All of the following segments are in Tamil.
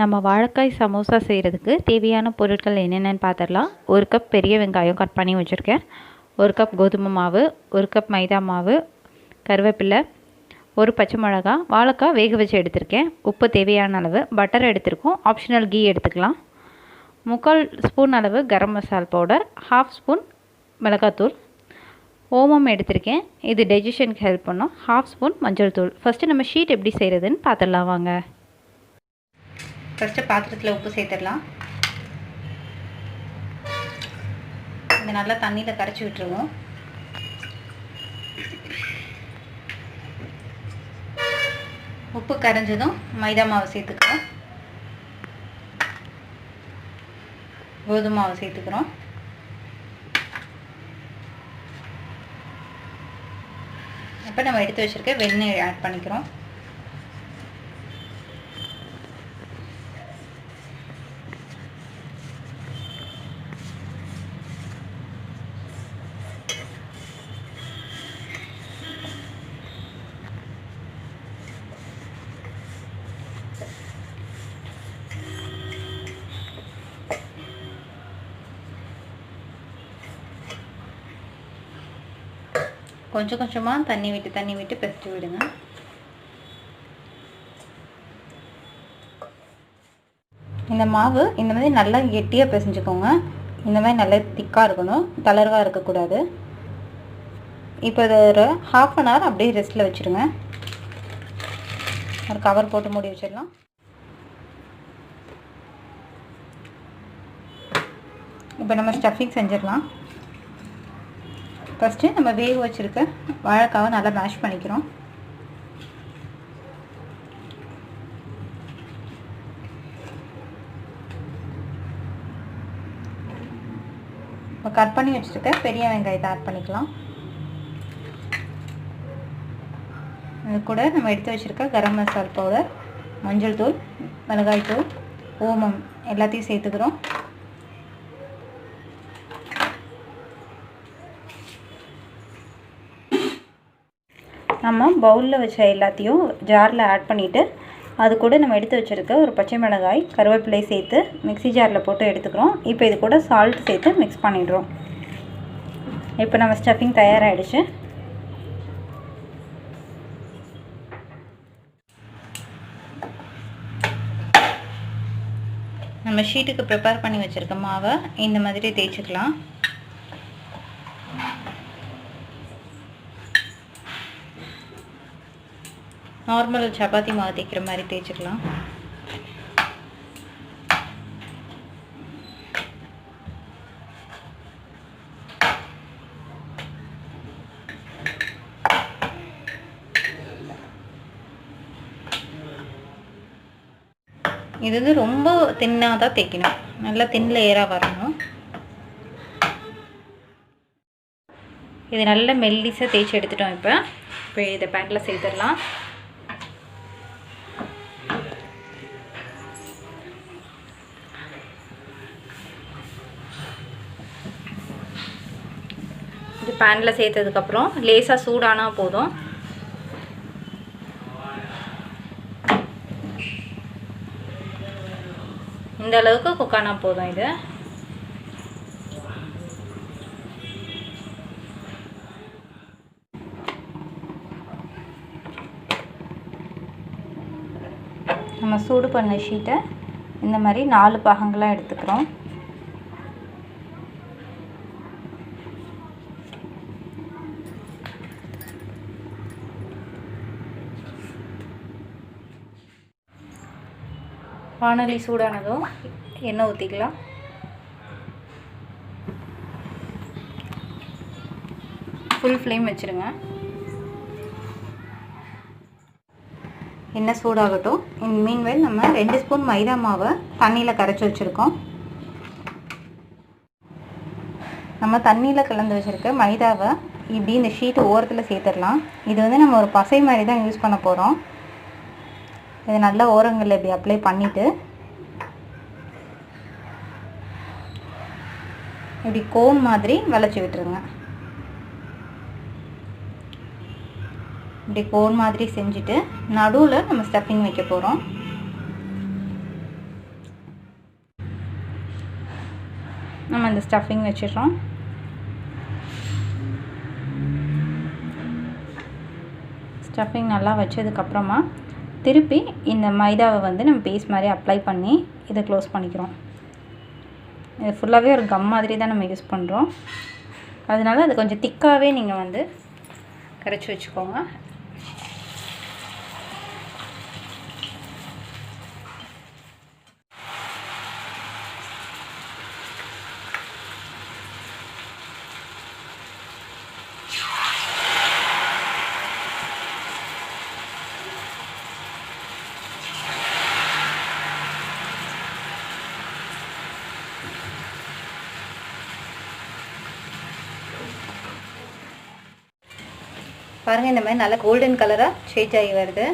நம்ம வாழைக்காய் சமோசா செய்கிறதுக்கு தேவையான பொருட்கள் என்னென்னு பார்த்துடலாம். 1 கப் பெரிய வெங்காயம் கட் பண்ணி வச்சுருக்கேன், 1 கப் கோதுமை மாவு, 1 கப் மைதா மாவு, கருவேப்பிலை, 1 பச்சை மிளகாய், வாழைக்காய் வேக வச்சு எடுத்திருக்கேன், உப்பு தேவையான அளவு, பட்டர் எடுத்திருக்கோம், ஆப்ஷனல் கீ எடுத்துக்கலாம், 3/4 ஸ்பூன் அளவு கரம் மசால் பவுடர், 1/2 ஸ்பூன் மிளகாத்தூள், ஓமம் எடுத்திருக்கேன், இது டைஜஷனுக்கு ஹெல்ப் பண்ணும், 1/2 ஸ்பூன் மஞ்சள் தூள். ஃபஸ்ட்டு நம்ம ஷீட் எப்படி செய்கிறதுன்னு பார்த்துடலாம் வாங்க. ஃபஸ்ட்டு பாத்திரத்தில் உப்பு சேர்த்துடலாம். இதை நல்லா தண்ணியில் கரைச்சி விட்டுருவோம். உப்பு கரைஞ்சதும் மைதா மாவு சேர்த்துக்கிறோம், கோதுமை மாவு சேர்த்துக்கிறோம், இப்போ நம்ம எடுத்து வச்சுருக்க வெண்ணெய் ஆட் பண்ணிக்கிறோம். கொஞ்சம் கொஞ்சமாக தண்ணி விட்டு பிசைஞ்சு விடுங்க. இந்த மாவு இந்த மாதிரி நல்லா கெட்டியாக பிசைஞ்சுக்கோங்க. இந்த மாதிரி நல்லா திக்காக இருக்கணும், தளர்வாக இருக்கக்கூடாது. இப்போ இது ஒரு 1/2 அன் ஹவர் அப்படியே ரெஸ்ட்டில் வச்சுருங்க. ஒரு கவர் போட்டு மூடி வச்சிடலாம். இப்போ நம்ம ஸ்டஃபிங் செஞ்சிடலாம். ஃபஸ்ட்டு நம்ம வேக வச்சுருக்க வாழைக்காவை நல்லா மேஷ் பண்ணிக்கிறோம். இப்போ கட் பண்ணி வச்சுருக்க பெரிய வெங்காயத்தை ஆட் பண்ணிக்கலாம். அது கூட நம்ம எடுத்து வச்சுருக்க கரம் மசால் பவுடர், மஞ்சள் தூள், மிளகாய் தூள், ஓமம் எல்லாத்தையும் சேர்த்துக்கிறோம். நம்ம பவுலில் வச்ச எல்லாத்தையும் ஜாரில் ஆட் பண்ணிவிட்டு அது கூட நம்ம எடுத்து வச்சுருக்க ஒரு பச்சை மிளகாய், கருவேப்பிலை சேர்த்து மிக்ஸி ஜாரில் போட்டு எடுத்துக்கிறோம். இப்போ இது கூட சால்ட் சேர்த்து மிக்ஸ் பண்ணிடுறோம். இப்போ நம்ம ஸ்டஃபிங் தயாராகிடுச்சு. நம்ம ஷீட்டுக்கு ப்ரிப்பேர் பண்ணி வச்சுருக்க மாவை இந்த மாதிரி தேய்ச்சிக்கலாம். நார்மல் சப்பாத்தி மாவு தேய்க்கிற மாதிரி தேய்ச்சிக்கலாம். இது வந்து ரொம்ப தின்னாக தான் தேய்க்கணும், நல்லா தின் லேயராக வரணும். இது நல்ல மெல்லிஸாக தேய்ச்சி எடுத்துட்டோம். இப்போ இதை பேனில் சேர்த்துடலாம். இது பேனில் சேர்த்ததுக்கப்புறம் லேசாக சூடானால் போதும். இந்த அளவுக்கு குக்கானா போதும். இது நம்ம சூடு பண்ண ஷீட்டை இந்த மாதிரி 4 பாகங்களாக எடுத்துக்கிறோம். வானொலி சூடானதும் எண்ணெய் ஊற்றிக்கலாம். ஃபுல் ஃப்ளேம் வச்சுருங்க. எண்ணெய் சூடாகட்டும். மீன்வேல் நம்ம 2 ஸ்பூன் மைதா மாவை தண்ணியில் கரைச்சி வச்சுருக்கோம். நம்ம தண்ணியில் கலந்து வச்சுருக்க மைதாவை இப்படி இந்த ஷீட்டு ஓரத்தில் சேர்த்துடலாம். இது வந்து நம்ம ஒரு பசை மாதிரி தான் யூஸ் பண்ண போகிறோம். இது நல்லா ஓரங்களில் இப்படி அப்ளை பண்ணிவிட்டு இப்படி கோன் மாதிரி வளைச்சி விட்டுருங்க. இப்படி கோன் மாதிரி செஞ்சுட்டு நடுவில் நம்ம ஸ்டஃபிங் வைக்க போகிறோம். நம்ம இந்த ஸ்டஃபிங் வச்சிடுறோம். ஸ்டஃபிங் நல்லா வச்சதுக்கப்புறமா திருப்பி இந்த மைதாவை வந்து நம்ம பேஸ்ட் மாதிரி அப்ளை பண்ணி இதை க்ளோஸ் பண்ணிக்கிறோம். இது ஃபுல்லாகவே ஒரு கம் மாதிரி தான் நம்ம யூஸ் பண்ணுறோம். அதனால அது கொஞ்சம் திக்காகவே நீங்கள் வந்து கரைச்சி வச்சுக்கோங்க. பாருங்கள், இந்த மாதிரி நல்லா கோல்டன் கலராக சேஞ்ச் ஆகி வருது.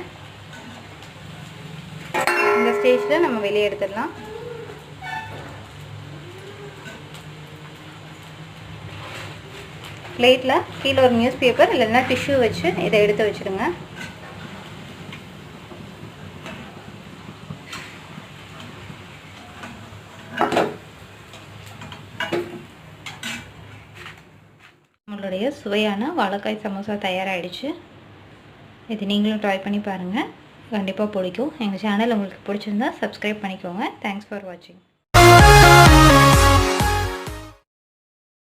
இந்த ஸ்டேஜில் நம்ம வெளியே எடுத்துடலாம். பிளேட்டில் கீழே ஒரு நியூஸ் பேப்பர் இல்லைன்னா டிஷ்யூ வச்சு இதை எடுத்து வச்சுடுங்க. நம்மளுடைய சுவையான வாழைக்காய் சமோசா தயாராகிடுச்சு. இது நீங்களும் ட்ரை பண்ணி பாருங்கள், கண்டிப்பாக பிடிக்கும். எங்கள் சேனல் உங்களுக்கு பிடிச்சிருந்தா சப்ஸ்கிரைப் பண்ணிக்கோங்க. தேங்க்ஸ் ஃபார் வாட்சிங்.